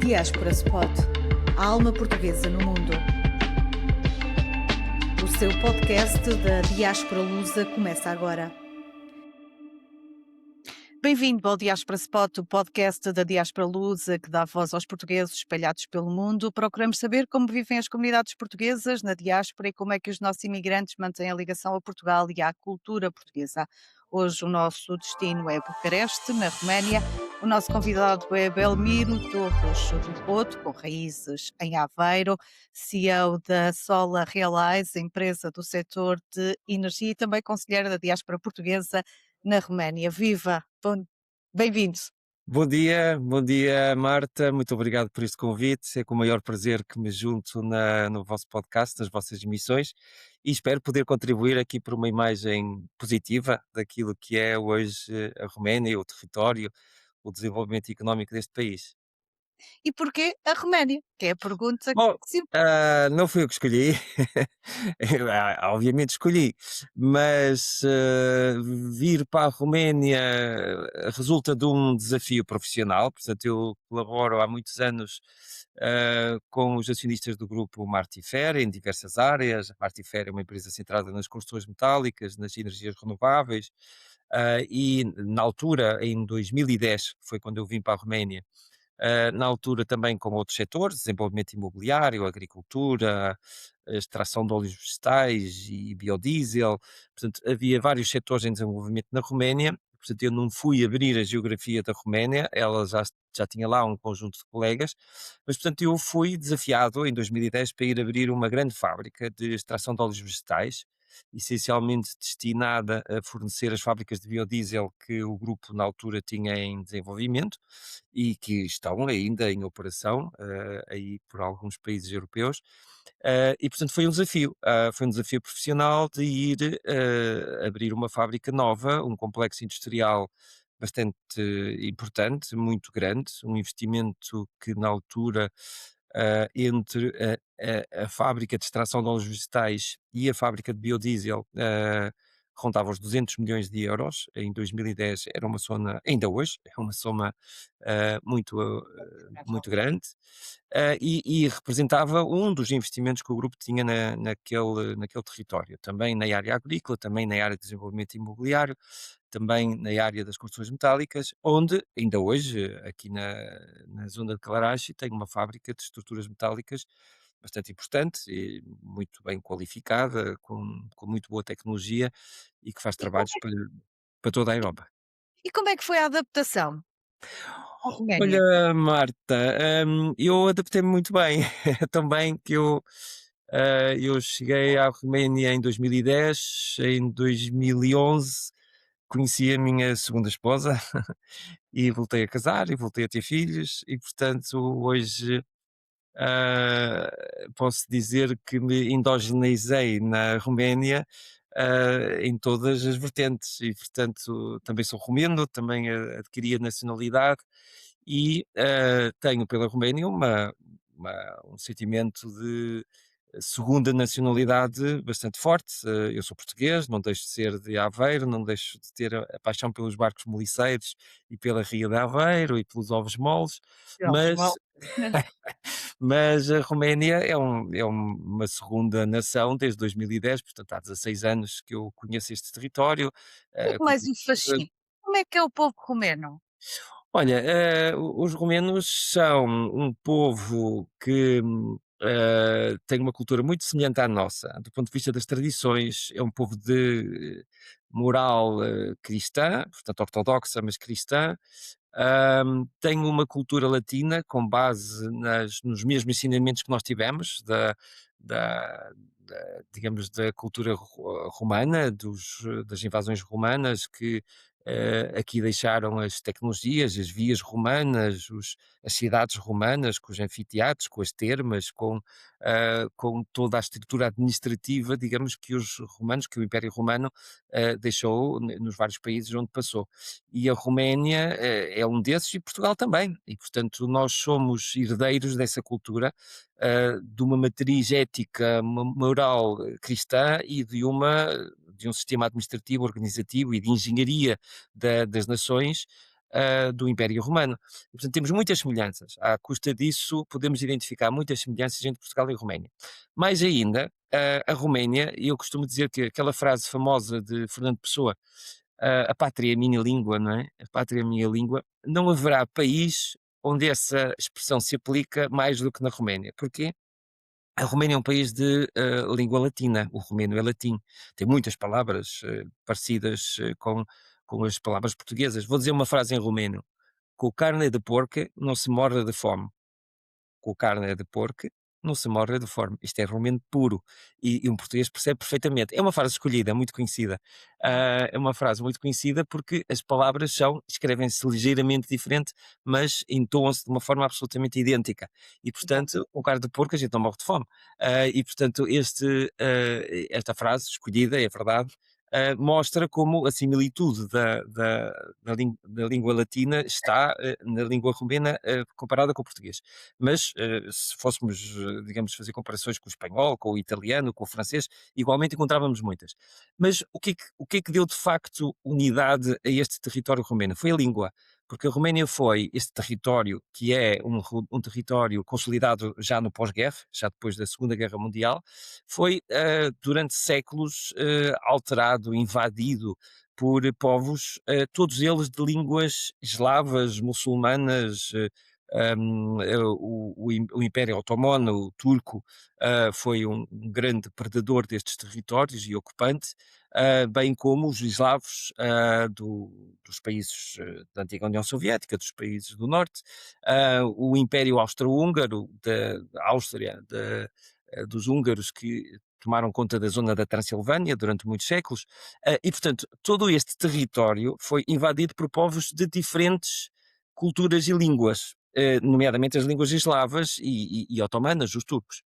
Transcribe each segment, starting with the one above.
Diaspora Spot, a alma portuguesa no mundo. O seu podcast da Diaspora Lusa começa agora. Bem-vindo ao Diaspora Spot, o podcast da Diaspora Lusa que dá voz aos portugueses espalhados pelo mundo. Procuramos saber como vivem as comunidades portuguesas na diáspora e como é que os nossos imigrantes mantêm a ligação a Portugal e à cultura portuguesa. Hoje o nosso destino é Bucareste, na Roménia. O nosso convidado é Belmiro Torres do Couto, com raízes em Aveiro, CEO da Solar Realize, empresa do setor de energia e também conselheira da diáspora portuguesa na Roménia. Viva! Bem-vindo! Bom dia Marta, muito obrigado por este convite, é com o maior prazer que me junto no vosso podcast, nas vossas emissões e espero poder contribuir aqui para uma imagem positiva daquilo que é hoje a Roménia, o território, o desenvolvimento económico deste país. E porquê a Roménia? Que é a pergunta Bom, que se... não fui eu que escolhi, obviamente escolhi, mas vir para a Roménia resulta de um desafio profissional, portanto eu colaboro há muitos anos com os acionistas do grupo Martifer em diversas áreas. A Martifer é uma empresa centrada nas construções metálicas, nas energias renováveis, e na altura, em 2010, foi quando eu vim para a Roménia, na altura também com outros setores, desenvolvimento imobiliário, agricultura, extração de óleos vegetais e biodiesel, portanto havia vários setores em desenvolvimento na Roménia, portanto eu não fui abrir a geografia da Roménia, ela já tinha lá um conjunto de colegas, mas portanto eu fui desafiado em 2010 para ir abrir uma grande fábrica de extração de óleos vegetais, essencialmente destinada a fornecer as fábricas de biodiesel que o grupo na altura tinha em desenvolvimento e que estão ainda em operação aí por alguns países europeus. E portanto foi um desafio profissional de ir abrir uma fábrica nova, um complexo industrial bastante importante, muito grande, um investimento que na altura entre a fábrica de extração de óleos vegetais e a fábrica de biodiesel rondava os 200 milhões de euros. Em 2010 era uma soma, ainda hoje, é uma soma muito grande, e representava um dos investimentos que o grupo tinha naquele território, também na área agrícola, também na área de desenvolvimento imobiliário, também na área das construções metálicas, onde ainda hoje, aqui na zona de Calarache, tem uma fábrica de estruturas metálicas bastante importante e muito bem qualificada, com muito boa tecnologia e que faz E como trabalhos é, para toda a Europa. e como é que foi a adaptação à Roménia? Olha, Marta, eu adaptei-me muito bem, tão bem que eu cheguei à Roménia em 2010, em 2011 conheci a minha segunda esposa e voltei a casar e voltei a ter filhos e, portanto, hoje ah, posso dizer que me endogeneizei na Roménia em todas as vertentes e, portanto, também sou romeno, também adquiri a nacionalidade e tenho pela Roménia um sentimento de segunda nacionalidade bastante forte. Eu sou português, não deixo de ser de Aveiro, não deixo de ter a paixão pelos barcos moliceiros e pela Ria de Aveiro e pelos ovos moles, mas mas a Roménia uma segunda nação desde 2010, portanto há 16 anos que eu conheço este território. O que é que mais o Eh, fascina? Como é que é o povo romeno? Olha, os romenos são um povo que tem uma cultura muito semelhante à nossa, do ponto de vista das tradições, é um povo de moral cristã, portanto ortodoxa, mas cristã. Tem uma cultura latina com base nos mesmos ensinamentos que nós tivemos, digamos, da cultura romana, das invasões romanas, que aqui deixaram as tecnologias, as vias romanas, as cidades romanas, com os anfiteatros, com as termas, com toda a estrutura administrativa, digamos, que os romanos, que o Império Romano deixou nos vários países onde passou. E a Roménia é um desses e Portugal também. E, portanto, nós somos herdeiros dessa cultura, de uma matriz ética, moral cristã e de um sistema administrativo, organizativo e de engenharia das nações, do Império Romano. E, portanto, temos muitas semelhanças. À custa disso, podemos identificar muitas semelhanças entre Portugal e Roménia. Mais ainda, a Roménia, e eu costumo dizer que aquela frase famosa de Fernando Pessoa, a pátria é a minha língua, não é? A pátria é a minha língua. Não haverá país onde essa expressão se aplica mais do que na Roménia. Porquê? A Roménia é um país de língua latina, o romeno é latim. Tem muitas palavras parecidas com as palavras portuguesas. Vou dizer uma frase em romeno: com carne de porco não se morre de fome. Com carne de porco não se morre de fome. Isto é romeno puro e um português percebe perfeitamente. É uma frase escolhida, muito conhecida. É uma frase muito conhecida porque as palavras escrevem-se ligeiramente diferente, mas entoam-se de uma forma absolutamente idêntica. E, Exato. portanto, com carne de porco a gente não morre de fome. E, portanto, esta frase escolhida, é verdade, mostra como a similitude da língua latina está na língua romena comparada com o português. Mas se fôssemos, digamos, fazer comparações com o espanhol, com o italiano, com o francês, igualmente encontrávamos muitas. Mas o que é que deu de facto unidade a este território romeno? Foi a língua. Porque a Roménia foi este território que é um território consolidado já no pós-guerra, já depois da Segunda Guerra Mundial, foi durante séculos alterado, invadido por povos, todos eles de línguas eslavas, muçulmanas, o Império Otomano, o turco, foi um grande predador destes territórios e ocupante, bem como os eslavos dos países da antiga União Soviética, dos países do Norte, o Império Austro-Húngaro, da Áustria, dos húngaros que tomaram conta da zona da Transilvânia durante muitos séculos, e portanto todo este território foi invadido por povos de diferentes culturas e línguas, nomeadamente as línguas eslavas e otomanas, os turcos.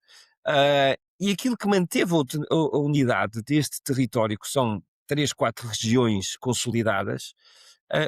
E aquilo que manteve a unidade deste território, que são 3, 4 regiões consolidadas,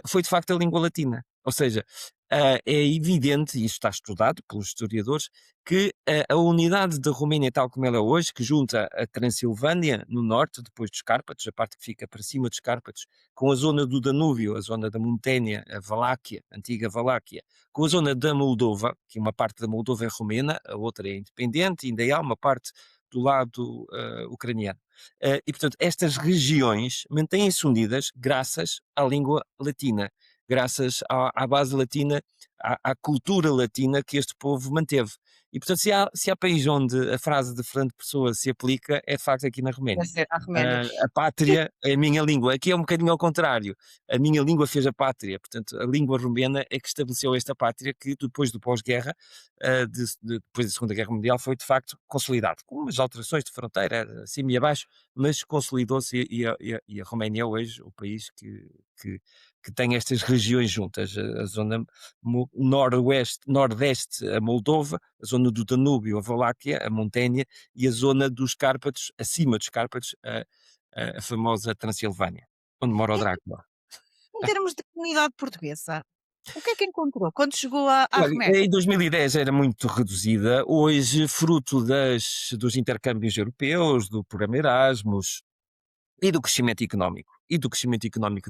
foi de facto a língua latina. Ou seja, é evidente, e isto está estudado pelos historiadores, que a unidade da Roménia tal como ela é hoje, que junta a Transilvânia no norte, depois dos Cárpatos, a parte que fica para cima dos Cárpatos, com a zona do Danúbio, a zona da Munténia, a Valáquia, a antiga Valáquia, com a zona da Moldova, que uma parte da Moldova é romena, a outra é independente, ainda há uma parte do lado ucraniano. E, portanto, estas regiões mantêm-se unidas graças à língua latina, graças à base latina, à cultura latina que este povo manteve. E, portanto, se há país onde a frase de Fernando Pessoa se aplica, é de facto aqui na Deve Roménia. ser a Roménia. A pátria é a minha língua. Aqui é um bocadinho ao contrário. A minha língua fez a pátria. Portanto, a língua romena é que estabeleceu esta pátria que, depois do pós-guerra, depois da Segunda Guerra Mundial, foi de facto consolidado. Com umas alterações de fronteira, acima e abaixo, mas consolidou-se e a Roménia é hoje o país que, que tem estas regiões juntas. A zona noroeste, nordeste, a Moldova, a zona do Danúbio, a Valáquia, a Monténia, e a zona dos Cárpatos, acima dos Cárpatos, a famosa Transilvânia, onde mora o Em Drácula. em termos de comunidade portuguesa, o que é que encontrou quando chegou à Olha, Roménia? em 2010 era muito reduzida, hoje, fruto dos intercâmbios europeus, do programa Erasmus e do crescimento económico,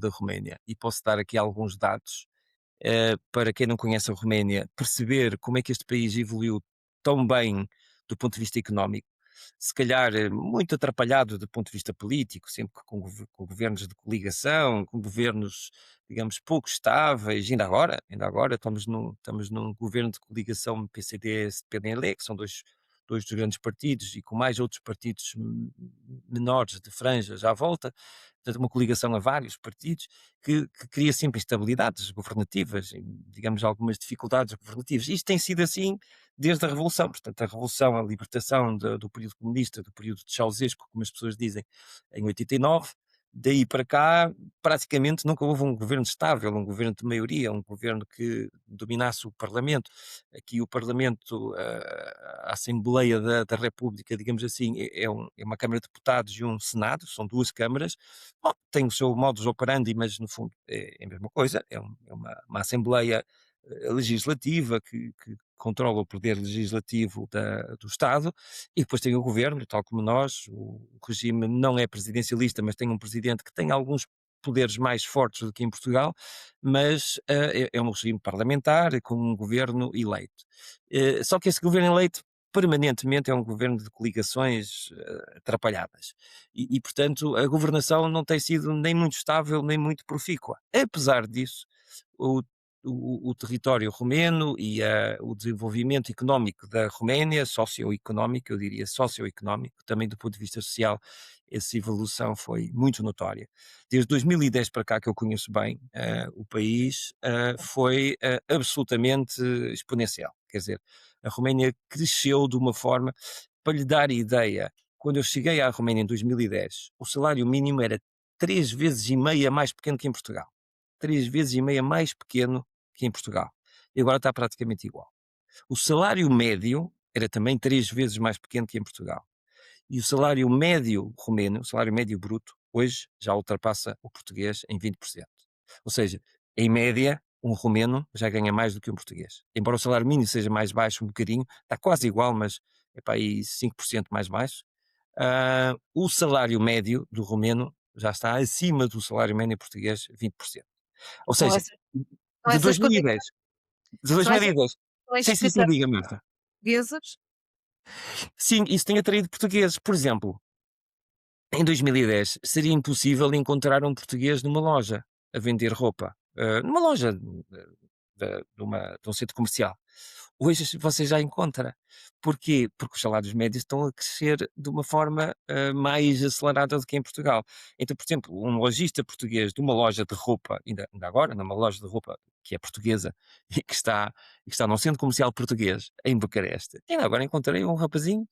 da Roménia. E posso dar aqui alguns dados para quem não conhece a Roménia, perceber como é que este país evoluiu tão bem do ponto de vista económico, se calhar muito atrapalhado do ponto de vista político, sempre com governos de coligação, com governos, digamos, pouco estáveis, ainda agora estamos num governo de coligação PCD-PNL, que são dois dos grandes partidos, e com mais outros partidos menores de franjas à volta, portanto uma coligação a vários partidos, que cria sempre instabilidades governativas, e, digamos, algumas dificuldades governativas. Isto tem sido assim desde a Revolução. Portanto, a Revolução, a libertação do período comunista, do período de Ceausescu, como as pessoas dizem, em 89, daí para cá, praticamente nunca houve um governo estável, um governo de maioria, um governo que dominasse o Parlamento. Aqui o Parlamento, a Assembleia da República, digamos assim, é uma Câmara de Deputados e um Senado, são duas câmaras. Bom, tem o seu modus operandi, mas no fundo é a mesma coisa, é uma Assembleia legislativa que controla o poder legislativo do Estado, e depois tem o governo, tal como nós. O regime não é presidencialista, mas tem um presidente que tem alguns poderes mais fortes do que em Portugal, mas é um regime parlamentar com um governo eleito. Só que esse governo eleito permanentemente é um governo de coligações atrapalhadas. Portanto, a governação não tem sido nem muito estável, nem muito profícua. Apesar disso, o, o território romeno e o desenvolvimento económico da Roménia, socioeconómico, eu diria socioeconómico, também do ponto de vista social, essa evolução foi muito notória. Desde 2010 para cá, que eu conheço bem o país, foi absolutamente exponencial. Quer dizer, a Roménia cresceu de uma forma, para lhe dar ideia, quando eu cheguei à Roménia em 2010, o salário mínimo era 3 vezes e meia mais pequeno que em Portugal. 3 vezes e meia mais pequeno que em Portugal. E agora está praticamente igual. O salário médio era também 3 vezes mais pequeno que em Portugal. E o salário médio romeno, o salário médio bruto, hoje já ultrapassa o português em 20%. Ou seja, em média, um romeno já ganha mais do que um português. Embora o salário mínimo seja mais baixo um bocadinho, está quase igual, mas é para aí 5% mais baixo. O salário médio do romeno já está acima do salário médio português, 20%. Ou São seja, essas, são de essas 2010. De são essas 2010. condições Sim, sim, sim, especiais diga, Marta. portuguesas. Sim, isso tem atraído portugueses. Por exemplo, em 2010 seria impossível encontrar um português numa loja a vender roupa, numa loja de um centro comercial. Hoje você já encontra. Porquê? Porque os salários médios estão a crescer de uma forma mais acelerada do que em Portugal. Então, por exemplo, um lojista português de uma loja de roupa, ainda agora, numa loja de roupa que é portuguesa e que está num centro comercial português, em Bucareste, ainda agora encontrei um rapazinho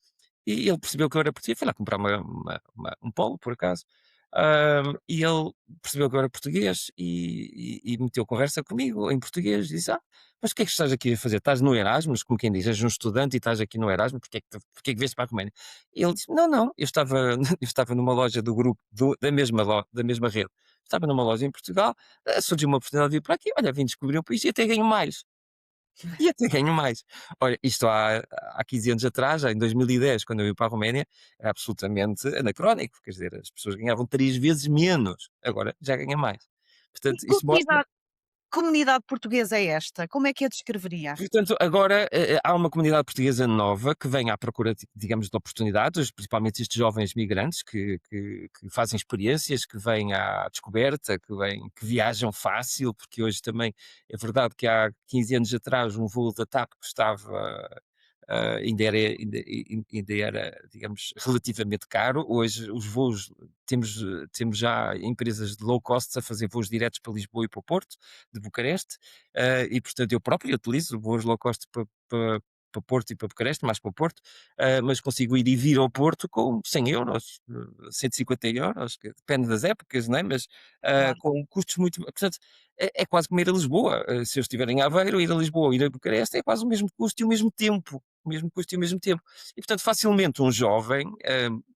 e ele percebeu que eu era português, foi lá comprar um polo, por acaso, e ele percebeu que eu era português e meteu conversa comigo em português, disse: mas o que é que estás aqui a fazer? Estás no Erasmus, como quem diz, és um estudante e estás aqui no Erasmus, porque é que vieste para a Roménia? E ele disse: não, não, eu estava, eu estava numa loja do grupo, da mesma rede, estava numa loja em Portugal, surgiu uma oportunidade de vir para aqui, olha, vim descobrir o país e até ganho mais. E até ganho mais. Olha, isto há 15 anos atrás, já em 2010, quando eu vim para a Roménia, era absolutamente anacrónico. Quer dizer, as pessoas ganhavam 3 vezes menos, agora já ganham mais. Que Portanto, isto mostra. comunidade portuguesa é esta? Como é que a descreveria? Portanto, agora há uma comunidade portuguesa nova que vem à procura, digamos, de oportunidades, principalmente estes jovens migrantes que fazem experiências, que vêm à descoberta, que viajam fácil, porque hoje também é verdade que há 15 anos atrás um voo da TAP custava ainda era, digamos, relativamente caro. Hoje os voos, temos já empresas de low cost a fazer voos diretos para Lisboa e para o Porto, de Bucareste, e portanto eu próprio utilizo voos low cost para Porto e para Bucareste, mais para o Porto, mas consigo ir e vir ao Porto com 100 euros, 150 euros, que depende das épocas, não é? Mas Claro. com custos muito. Portanto, é quase como ir a Lisboa. Se eu estiver em Aveiro, ir a Lisboa ou ir a Bucareste é quase o mesmo custo e o mesmo tempo. O mesmo custo e o mesmo tempo. E, portanto, facilmente um jovem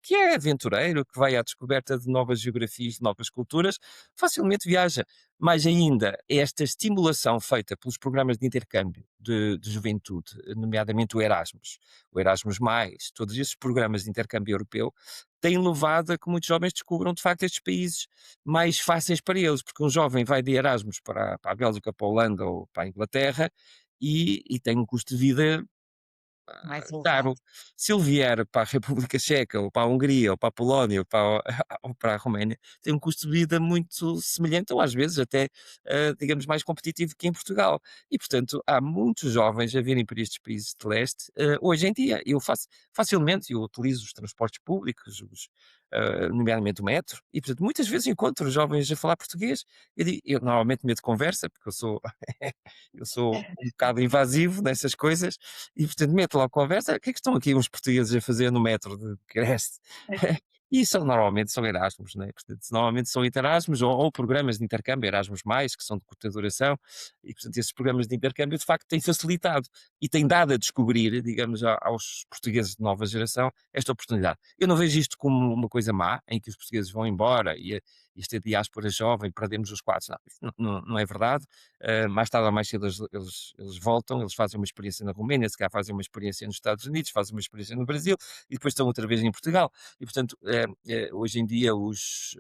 que é aventureiro, que vai à descoberta de novas geografias, de novas culturas, facilmente viaja. Mais ainda, esta estimulação feita pelos programas de intercâmbio de juventude, nomeadamente o Erasmus, todos esses programas de intercâmbio europeu, têm levado a que muitos jovens descubram, de facto, estes países mais fáceis para eles, porque um jovem vai de Erasmus para a Bélgica, para a Holanda ou para a Inglaterra e tem um custo de vida Mais elevado. caro. Se ele vier para a República Checa, ou para a Hungria, ou para a Polónia, ou para a, ou para a Roménia, tem um custo de vida muito semelhante, ou às vezes até, digamos, mais competitivo que em Portugal. E, portanto, há muitos jovens a virem para estes países de leste. Hoje em dia, eu faço facilmente, eu utilizo os transportes públicos, nomeadamente o metro, e, portanto, muitas vezes encontro jovens a falar português. Eu normalmente meto conversa, porque eu sou um bocado invasivo nessas coisas, e portanto meto logo conversa, o que é que estão aqui uns portugueses a fazer no metro de Bucareste? E normalmente são Erasmus, né? Portanto, normalmente são Erasmus ou programas de intercâmbio, Erasmus+, que são de curta duração, e portanto esses programas de intercâmbio de facto têm facilitado. e tem dado a descobrir, digamos, aos portugueses de nova geração esta oportunidade. Eu não vejo isto como uma coisa má, em que os portugueses vão embora e esta diáspora jovem, perdemos os quadros. Não, isso não é verdade. Mais tarde ou mais cedo eles voltam, eles fazem uma experiência na Roménia, se calhar fazem uma experiência nos Estados Unidos, fazem uma experiência no Brasil e depois estão outra vez em Portugal. E, portanto, hoje em dia os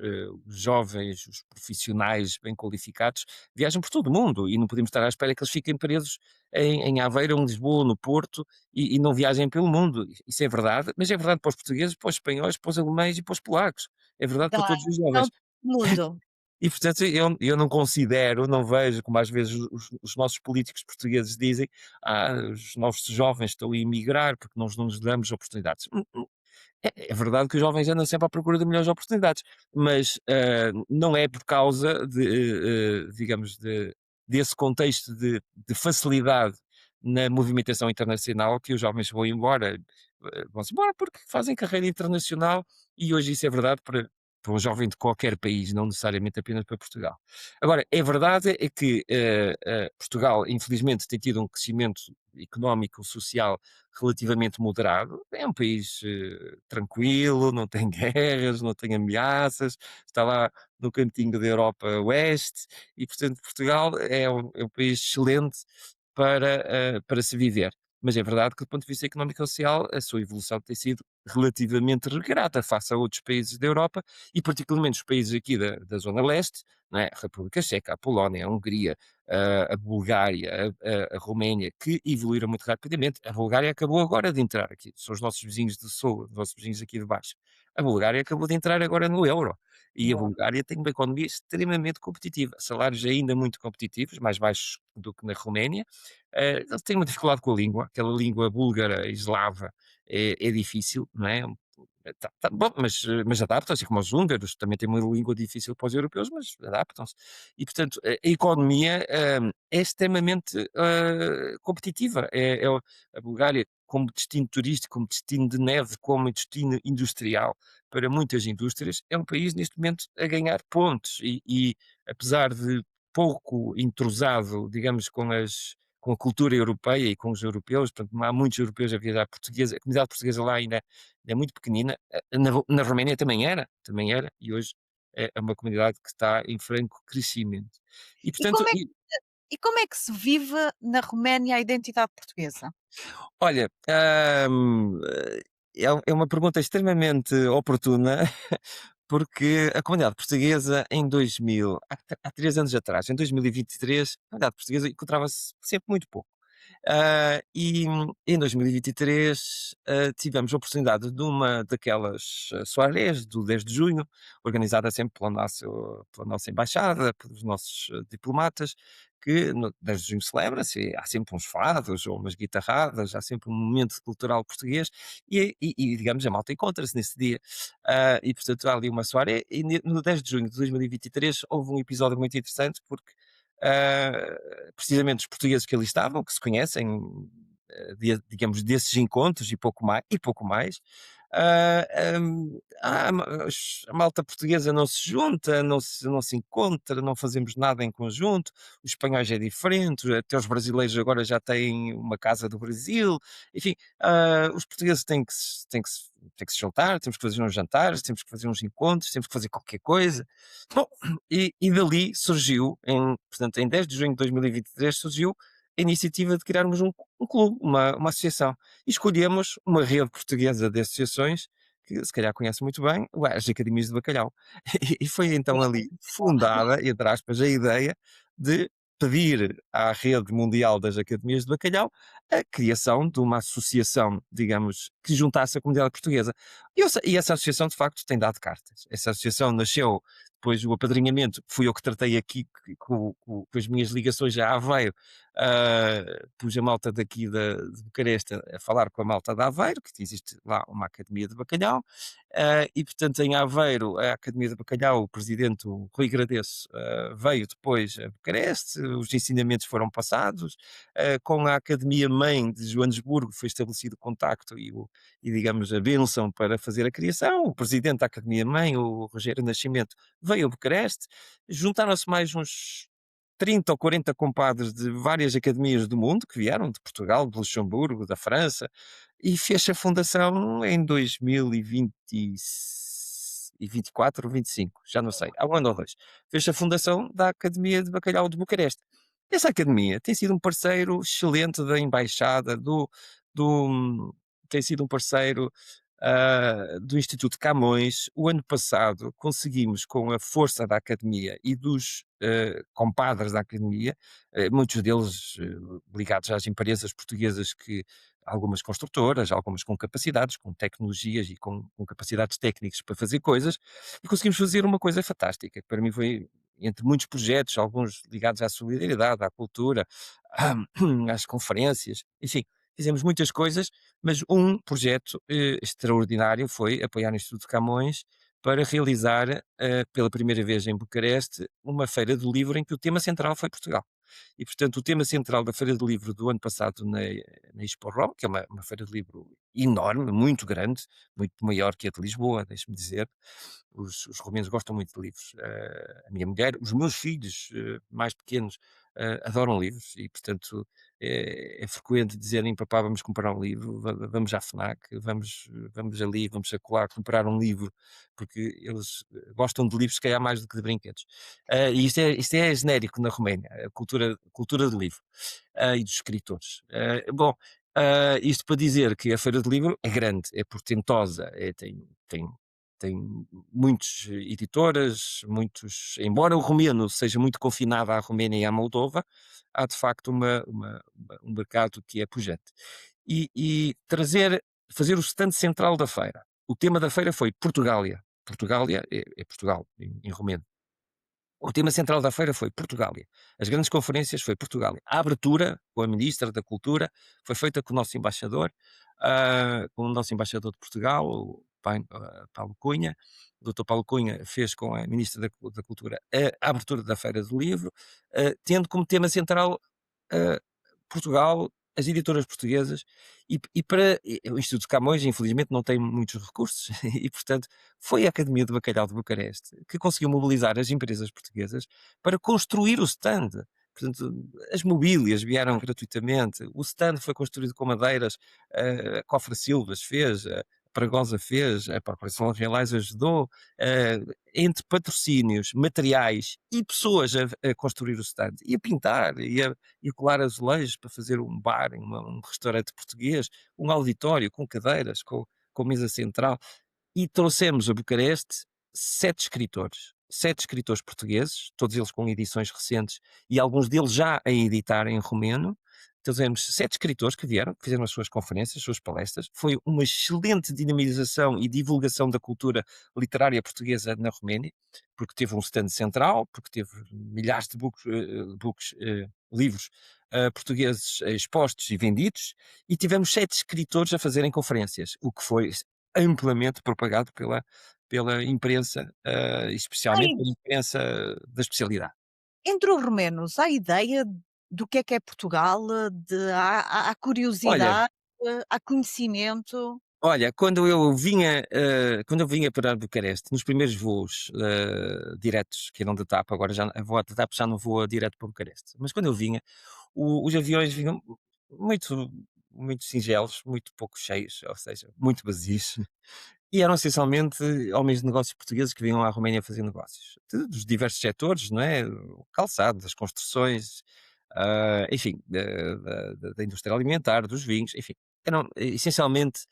jovens, os profissionais bem qualificados, viajam por todo o mundo e não podemos estar à espera que eles fiquem presos em Aveiro, em Lisboa, no Porto e não viajem pelo mundo. Isso é verdade, mas é verdade para os portugueses, para os espanhóis, para os alemães e para os polacos. É verdade para Claro, todos os então jovens. mundo. E portanto eu não considero, não vejo, como às vezes os nossos políticos portugueses dizem: os nossos jovens estão a emigrar porque nós não nos damos oportunidades". É verdade que os jovens andam sempre à procura de melhores oportunidades, mas, não é por causa de, digamos, desse contexto de facilidade na movimentação internacional que os jovens vão embora. Vão-se embora porque fazem carreira internacional e hoje isso é verdade para um jovem de qualquer país, não necessariamente apenas para Portugal. Agora, é verdade é que, Portugal, infelizmente, tem tido um crescimento económico, social relativamente moderado. É um país tranquilo, não tem guerras, não tem ameaças, está lá no cantinho da Europa Oeste e, portanto, Portugal é um país excelente para se viver. Mas é verdade que, do ponto de vista económico e social, a sua evolução tem sido relativamente regrada face a outros países da Europa e, particularmente, os países aqui da Zona Leste, não é? A República Checa, a Polónia, a Hungria, a Bulgária, a Roménia, que evoluíram muito rapidamente. A Bulgária acabou agora de entrar aqui, são os nossos vizinhos de sul, os nossos vizinhos aqui de baixo. A Bulgária acabou de entrar agora no euro. E a Boa. Bulgária tem uma economia extremamente competitiva, salários ainda muito competitivos, mais baixos do que na Roménia. Eles têm uma dificuldade com a língua, aquela língua búlgara, eslava, é difícil, não é? Bom, mas adaptam-se, como os húngaros, também têm uma língua difícil para os europeus, mas adaptam-se. E, portanto, a economia é extremamente competitiva. A Bulgária, como destino turístico, como destino de neve, como destino industrial, para muitas indústrias, é um país neste momento a ganhar pontos. E apesar de pouco entrosado, digamos, com a cultura europeia e com os europeus, portanto, não há muitos europeus a viajar portuguesa, a comunidade portuguesa lá ainda é muito pequenina. Na Roménia também era, e hoje é uma comunidade que está em franco crescimento. E E portanto, como é e como é que se vive na Roménia a identidade portuguesa? olha, é uma pergunta extremamente oportuna, porque a comunidade portuguesa em 2000, há 3 anos atrás, em 2023, a comunidade portuguesa encontrava-se sempre muito pouco. E em 2023 tivemos a oportunidade de uma daquelas soirées do 10 de junho, organizada sempre pela nossa embaixada, pelos nossos diplomatas, que no 10 de junho celebra-se, há sempre uns fados ou umas guitarradas, há sempre um momento cultural português digamos, a malta encontra-se nesse dia. E portanto há ali uma soirée e no 10 de junho de 2023 houve um episódio muito interessante porque precisamente os portugueses que ali estavam, que se conhecem, digamos, desses encontros e pouco mais, a malta portuguesa não se junta, não se encontra, não fazemos nada em conjunto, os espanhóis é diferente, até os brasileiros agora já têm uma casa do Brasil, enfim, os portugueses têm que se juntar, temos que fazer uns jantares, temos que fazer uns encontros, temos que fazer qualquer coisa. Bom, e dali surgiu, portanto, em 10 de junho de 2023, surgiu a iniciativa de criarmos um clube, uma associação. E escolhemos uma rede portuguesa de associações, que se calhar conhece muito bem, as Academias de Bacalhau. E foi então ali fundada, entre aspas, a ideia de pedir à rede mundial das Academias de Bacalhau a criação de uma associação, digamos, que juntasse a comunidade portuguesa. E essa associação, de facto, tem dado cartas. Essa associação nasceu depois o apadrinhamento, fui eu que tratei aqui com as minhas ligações a Aveiro, pus a malta daqui de Bucareste a falar com a malta de Aveiro, que existe lá uma Academia de Bacalhau, e portanto em Aveiro, a Academia de Bacalhau, o presidente, o Rui Gradeço, veio depois a Bucareste, os ensinamentos foram passados, com a Academia Mãe de Joanesburgo foi estabelecido o contacto e digamos a bênção para fazer a criação, o presidente da Academia Mãe, o Rogério Nascimento, veio a Bucareste, juntaram-se mais uns 30 ou 40 compadres de várias academias do mundo que vieram de Portugal, de Luxemburgo, da França, e fez a fundação em 2024 ou 25, já não sei, há um ano ou dois. Fez a fundação da Academia de Bacalhau de Bucareste. Essa academia tem sido um parceiro excelente da embaixada, do tem sido um parceiro, do Instituto Camões. O ano passado conseguimos, com a força da academia e dos, compadres da academia, muitos deles, ligados às empresas portuguesas, que algumas construtoras, algumas com capacidades, com tecnologias e com capacidades técnicas para fazer coisas, e conseguimos fazer uma coisa fantástica, que para mim foi, entre muitos projetos, alguns ligados à solidariedade, à cultura, às conferências, enfim, fizemos muitas coisas, mas um projeto extraordinário foi apoiar o Instituto Camões para realizar, pela primeira vez em Bucareste, uma feira do livro em que o tema central foi Portugal. E, portanto, o tema central da Feira do Livro do ano passado na Expo Roma, que é uma feira de livro enorme, muito grande, muito maior que a de Lisboa, deixe-me dizer. Os romenos gostam muito de livros. A minha mulher, os meus filhos mais pequenos adoram livros e, portanto, é frequente dizerem: papá, vamos comprar um livro, vamos à FNAC, vamos ali, vamos acolá comprar um livro, porque eles gostam de livros, se calhar mais do que de brinquedos. E isto é genérico na Roménia, a cultura do livro e dos escritores. Bom, isto para dizer que a Feira do Livro é grande, é portentosa, tem muitas editoras, embora o romeno seja muito confinado à Roménia e à Moldova, há de facto um mercado que é pujante. Fazer o stand central da feira. O tema da feira foi Portugália. Portugália é Portugal, em romeno. O tema central da feira foi Portugália. As grandes conferências foi Portugália. A abertura, com a Ministra da Cultura, foi feita com o nosso embaixador, de Portugal, o Paulo Cunha. O doutor Paulo Cunha fez com a Ministra da Cultura a abertura da Feira do Livro, tendo como tema central ah, Portugal, as editoras portuguesas, o Instituto de Camões, infelizmente, não tem muitos recursos, e, portanto, foi a Academia de Bacalhau de Bucareste que conseguiu mobilizar as empresas portuguesas para construir o stand. Portanto, as mobílias vieram gratuitamente, o stand foi construído com madeiras, a Cofre Silvas fez, a Pragosa fez, a Corporação Reais ajudou, eh, entre patrocínios, materiais e pessoas a construir o stand, e a pintar, e a colar azulejos para fazer um bar, um restaurante português, um auditório com cadeiras, com mesa central. E trouxemos a Bucareste sete escritores portugueses, todos eles com edições recentes e alguns deles já a editar em romeno. Trouxemos sete escritores que vieram, que fizeram as suas conferências, as suas palestras. Foi uma excelente dinamização e divulgação da cultura literária portuguesa na Roménia, porque teve um stand central, porque teve milhares de livros portugueses expostos e vendidos, e tivemos sete escritores a fazerem conferências, o que foi amplamente propagado pela imprensa, especialmente Ai, pela imprensa da especialidade. entre os romenos, há ideia do que é Portugal? Há Olha curiosidade, há conhecimento? olha, quando eu vinha para Bucareste, nos primeiros voos, diretos, que eram da TAP, agora já a voa da TAP já não voa direto para Bucareste, mas quando eu vinha, os aviões vinham muito muito singelos, muito pouco cheios, ou seja, muito vazios. E eram essencialmente homens de negócios portugueses que vinham à Roménia fazer negócios, dos diversos setores, não é? O calçado, das construções, enfim, da indústria alimentar, dos vinhos, enfim, eram essencialmente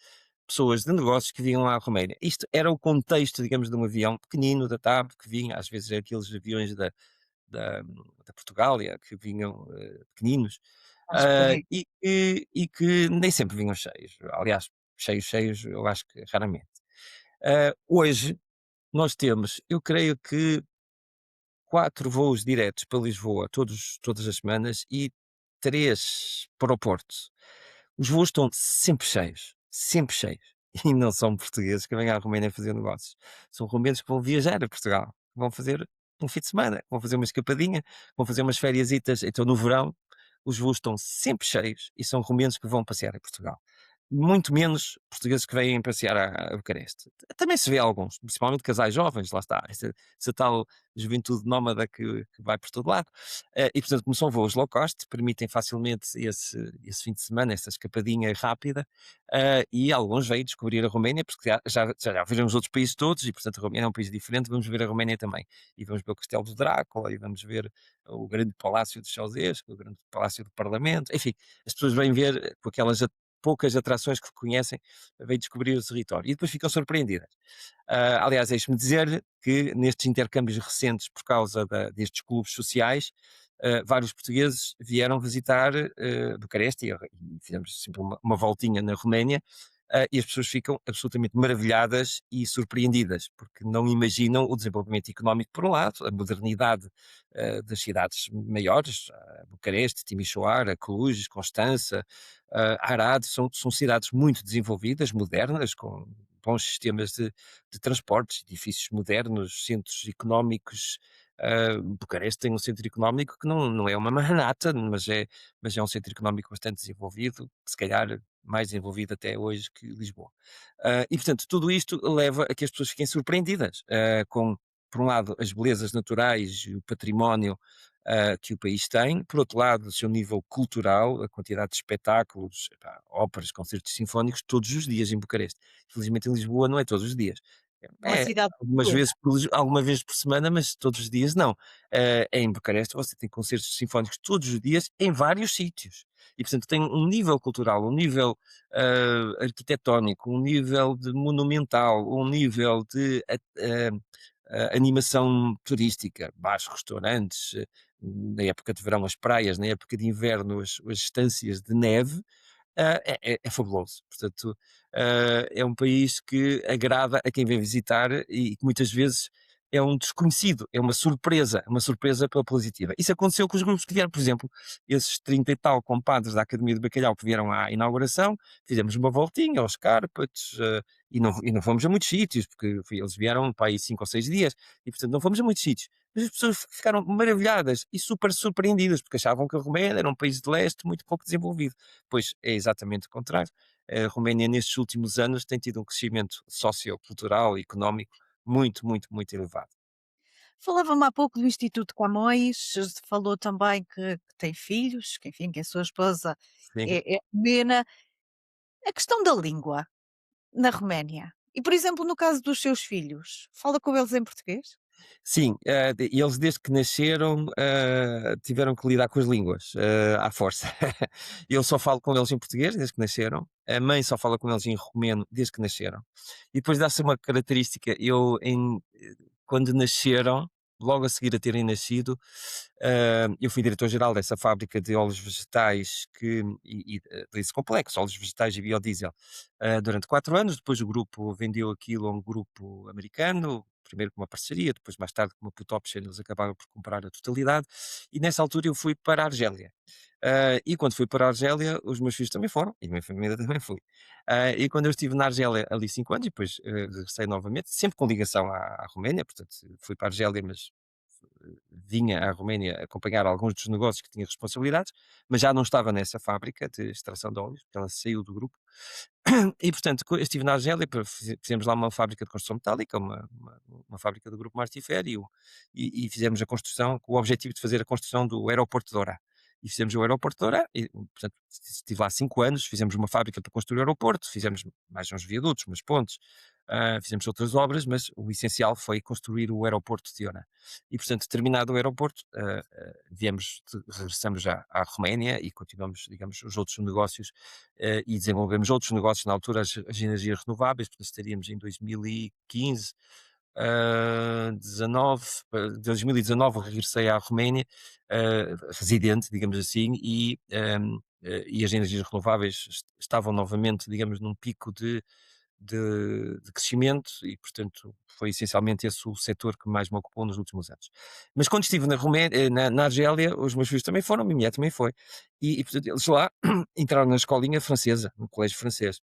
pessoas de negócios que vinham à Roménia. Isto era o contexto, digamos, de um avião pequenino da TAP, que vinha, às vezes, aqueles aviões da Portugália, que vinham pequeninos, Acho por aí. e que nem sempre vinham cheios. Aliás, cheios, eu acho que raramente. Hoje nós temos, eu creio que 4 voos diretos para Lisboa todas as semanas e 3 para o Porto. Os voos estão sempre cheios, sempre cheios. E não são portugueses que vêm à Roménia fazer negócios. São romenos que vão viajar a Portugal, que vão fazer um fim de semana, vão fazer uma escapadinha, vão fazer umas fériasitas. Então, no verão, os voos estão sempre cheios e são romenos que vão passear a Portugal. muito menos portugueses que vêm passear a Bucareste. Também se vê alguns, principalmente casais jovens, lá está, essa tal juventude nómada que vai por todo lado. E, portanto, como são voos low cost, permitem facilmente esse fim de semana, essa escapadinha rápida, e alguns vêm descobrir a Roménia, porque já viram os outros países todos, e, portanto, a Roménia é um país diferente, vamos ver a Roménia também. E vamos ver o Castelo do Drácula, e vamos ver o grande Palácio de Ceausescu, o grande Palácio do Parlamento, enfim, as pessoas vêm ver com aquelas poucas atrações que conhecem, vêm descobrir o território e depois ficam surpreendidas. Aliás, deixe-me dizer que nestes intercâmbios recentes, por causa destes clubes sociais, vários portugueses vieram visitar Bucareste e fizemos sempre uma voltinha na Roménia. E as pessoas ficam absolutamente maravilhadas e surpreendidas, porque não imaginam o desenvolvimento económico, por um lado, a modernidade das cidades maiores, Bucareste, Timișoara, Cluj, Constança, Arad, são cidades muito desenvolvidas, modernas, com bons sistemas de transportes, edifícios modernos, centros económicos. Bucareste tem um centro económico que não é uma Manhattan, mas é um centro económico bastante desenvolvido, que se calhar mais desenvolvido até hoje que Lisboa. E, portanto, tudo isto leva a que as pessoas fiquem surpreendidas com, por um lado, as belezas naturais e o património que o país tem, por outro lado, o seu nível cultural, a quantidade de espetáculos, epá, óperas, concertos sinfónicos, todos os dias em Bucareste. Felizmente em Lisboa não é todos os dias. É uma É, cidade algumas noturna. vezes alguma vez por semana, mas todos os dias não. Em Bucareste você tem concertos sinfónicos todos os dias em vários sítios. E, portanto, tem um nível cultural, um nível arquitetónico, um nível de monumental, um nível de animação turística, bares, restaurantes, na época de verão as praias, na época de inverno as estâncias de neve, é fabuloso. Portanto, é um país que agrada a quem vem visitar e que muitas vezes é um desconhecido, é uma surpresa pela positiva. Isso aconteceu com os grupos que vieram, por exemplo, esses 30 e tal compadres da Academia de Bacalhau que vieram à inauguração, fizemos uma voltinha aos Cárpatos, e não fomos a muitos sítios, porque eles vieram para aí 5 ou 6 dias, e portanto não fomos a muitos sítios. Mas as pessoas ficaram maravilhadas e super surpreendidas, porque achavam que a Roménia era um país de leste muito pouco desenvolvido. Pois é exatamente o contrário. A Roménia, nestes últimos anos, tem tido um crescimento sociocultural e económico muito, muito, muito elevado. Falava-me há pouco do Instituto Camões, falou também que tem filhos, que enfim, que a sua esposa Sim. é romena. A questão da língua na Roménia e, por exemplo, no caso dos seus filhos, fala com eles em português? Sim, eles desde que nasceram tiveram que lidar com as línguas à força. Eu só falo com eles em português desde que nasceram, a mãe só fala com eles em romeno desde que nasceram. E depois dá-se uma característica, quando nasceram, logo a seguir a terem nascido, eu fui diretor-geral dessa fábrica de óleos vegetais desse complexo, óleos vegetais e biodiesel, durante 4 anos. Depois o grupo vendeu aquilo a um grupo americano, primeiro com uma parceria, depois mais tarde com uma put option, eles acabaram por comprar a totalidade. E nessa altura eu fui para a Argélia. E quando fui para a Argélia, os meus filhos também foram, e a minha família também foi. E quando eu estive na Argélia ali 5 anos, e depois regressei novamente, sempre com ligação à Roménia, portanto fui para a Argélia, mas vinha à Roménia acompanhar alguns dos negócios que tinha responsabilidades, mas já não estava nessa fábrica de extração de óleos, porque ela saiu do grupo. E, portanto, eu estive na Argélia, fizemos lá uma fábrica de construção metálica, uma fábrica do grupo Martifer, e fizemos a construção, com o objetivo de fazer a construção do aeroporto de Orá. E fizemos o aeroporto de Orá, e, portanto, estive lá 5 anos, fizemos uma fábrica para construir o aeroporto, fizemos mais uns viadutos, umas pontes, fizemos outras obras, mas o essencial foi construir o aeroporto de Orá. E, portanto, terminado o aeroporto, regressamos já à Roménia e continuamos, digamos, os outros negócios e desenvolvemos outros negócios na altura, as energias renováveis, portanto estaríamos em 2015, 19, 2019 eu regressei à Roménia, residente, digamos assim, e as energias renováveis estavam novamente, digamos, num pico de crescimento e, portanto, foi essencialmente esse o setor que mais me ocupou nos últimos anos. Mas quando estive na Roménia, na Argélia, os meus filhos também foram, a minha mulher também foi. E, portanto, eles lá entraram na escolinha francesa, no colégio francês.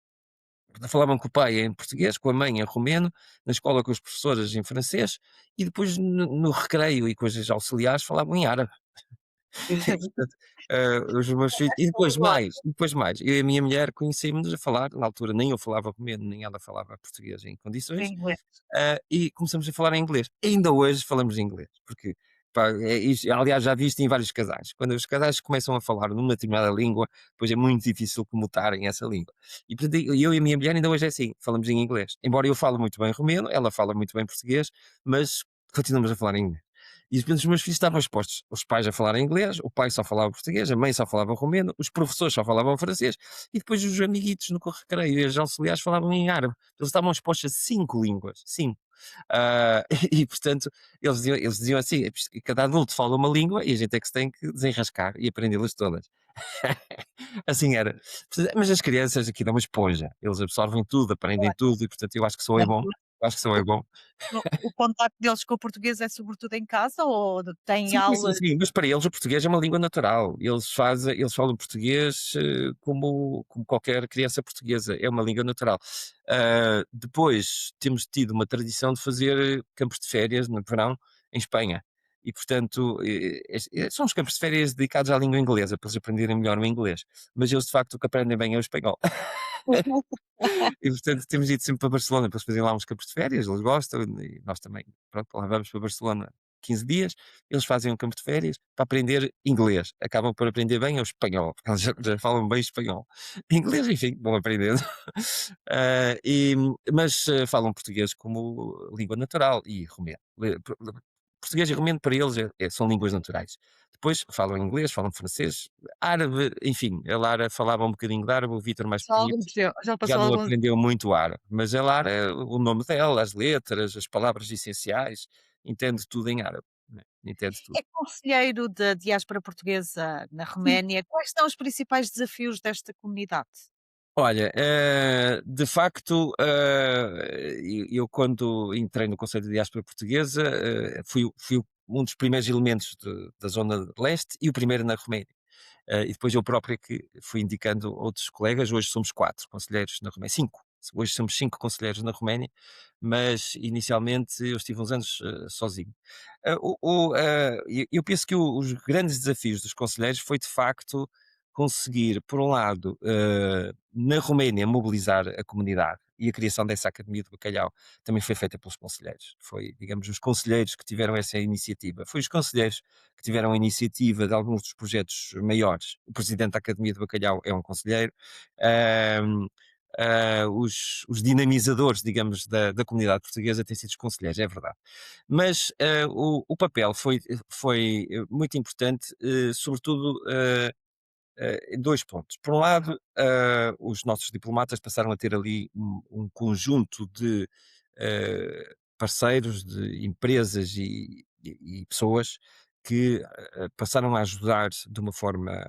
Falavam com o pai em português, com a mãe em romeno, na escola com os professores em francês, e depois no recreio e com as auxiliares falavam em árabe. E portanto, os meus filhos e depois mais, eu e a minha mulher conhecemos a falar, na altura nem eu falava romeno, nem ela falava português em Em condições, inglês. e começamos a falar em inglês. Ainda hoje falamos inglês, porque, pá, aliás, já vi isto em vários casais. Quando os casais começam a falar numa determinada língua, depois é muito difícil comutarem essa língua. E portanto, eu e a minha mulher ainda hoje é assim, falamos em inglês. Embora eu fale muito bem romeno, ela fala muito bem português, mas continuamos a falar em inglês. E de repente os meus filhos estavam expostos, os pais a falarem inglês, o pai só falava português, a mãe só falava romeno, os professores só falavam francês, e depois os amiguitos no recreio e os auxiliares falavam em árabe. Eles estavam expostos a 5 línguas, 5. Ah, e portanto, eles diziam assim: cada adulto fala uma língua e a gente é que se tem que desenrascar e aprendê-las todas. Assim era. Mas as crianças aqui dão uma esponja, eles absorvem tudo, aprendem tudo, e portanto eu acho que só é bom. Eu acho que só é bom. O contacto deles com o português é sobretudo em casa ou têm Sim, sim, sim, aulas? sim, mas para eles o português é uma língua natural. Eles falam português, como qualquer criança portuguesa, é uma língua natural. Depois temos tido uma tradição de fazer campos de férias no verão em Espanha. E portanto, são os campos de férias dedicados à língua inglesa, para eles aprenderem melhor o inglês. Mas eles de facto o que aprendem bem é o espanhol. E portanto temos ido sempre para Barcelona para eles fazerem lá uns campos de férias, eles gostam e nós também, pronto, lá vamos para Barcelona 15 dias, eles fazem um campo de férias para aprender inglês, acabam por aprender bem o espanhol, porque eles já falam bem espanhol. Inglês, enfim, vão aprendendo. Mas falam português como língua natural e romeno. Português e romeno para eles são línguas naturais. Depois falam inglês, falam francês, árabe, enfim, a Lara falava um bocadinho de árabe, o Vítor mais Só pequenito alguns tempo já já passou não alguns. aprendeu muito árabe, mas a Lara, o nome dela, as letras, as palavras essenciais, entende tudo em árabe, né, entende tudo. É conselheiro da diáspora portuguesa na Sim. Roménia. Quais são os principais desafios desta comunidade? Olha, de facto, eu quando entrei no Conselho de Diáspora Portuguesa, fui um dos primeiros elementos da zona de leste e o primeiro na Roménia. E depois eu próprio é que fui indicando outros colegas, hoje somos 4 conselheiros na Roménia, 5. Hoje somos 5 conselheiros na Roménia, mas inicialmente eu estive uns anos sozinho. Eu penso que os grandes desafios dos conselheiros foi de facto conseguir, por um lado, na Roménia, mobilizar a comunidade, e a criação dessa Academia de Bacalhau também foi feita pelos conselheiros. Foi, digamos, os conselheiros que tiveram essa iniciativa. Foi os conselheiros que tiveram a iniciativa de alguns dos projetos maiores. O presidente da Academia de Bacalhau é um conselheiro. Ahm, os dinamizadores, digamos, da comunidade portuguesa têm sido os conselheiros, é verdade. Mas o papel foi muito importante, sobretudo em 2 pontos. Por um lado, os nossos diplomatas passaram a ter ali um conjunto de parceiros, de empresas e pessoas que passaram a ajudar de uma forma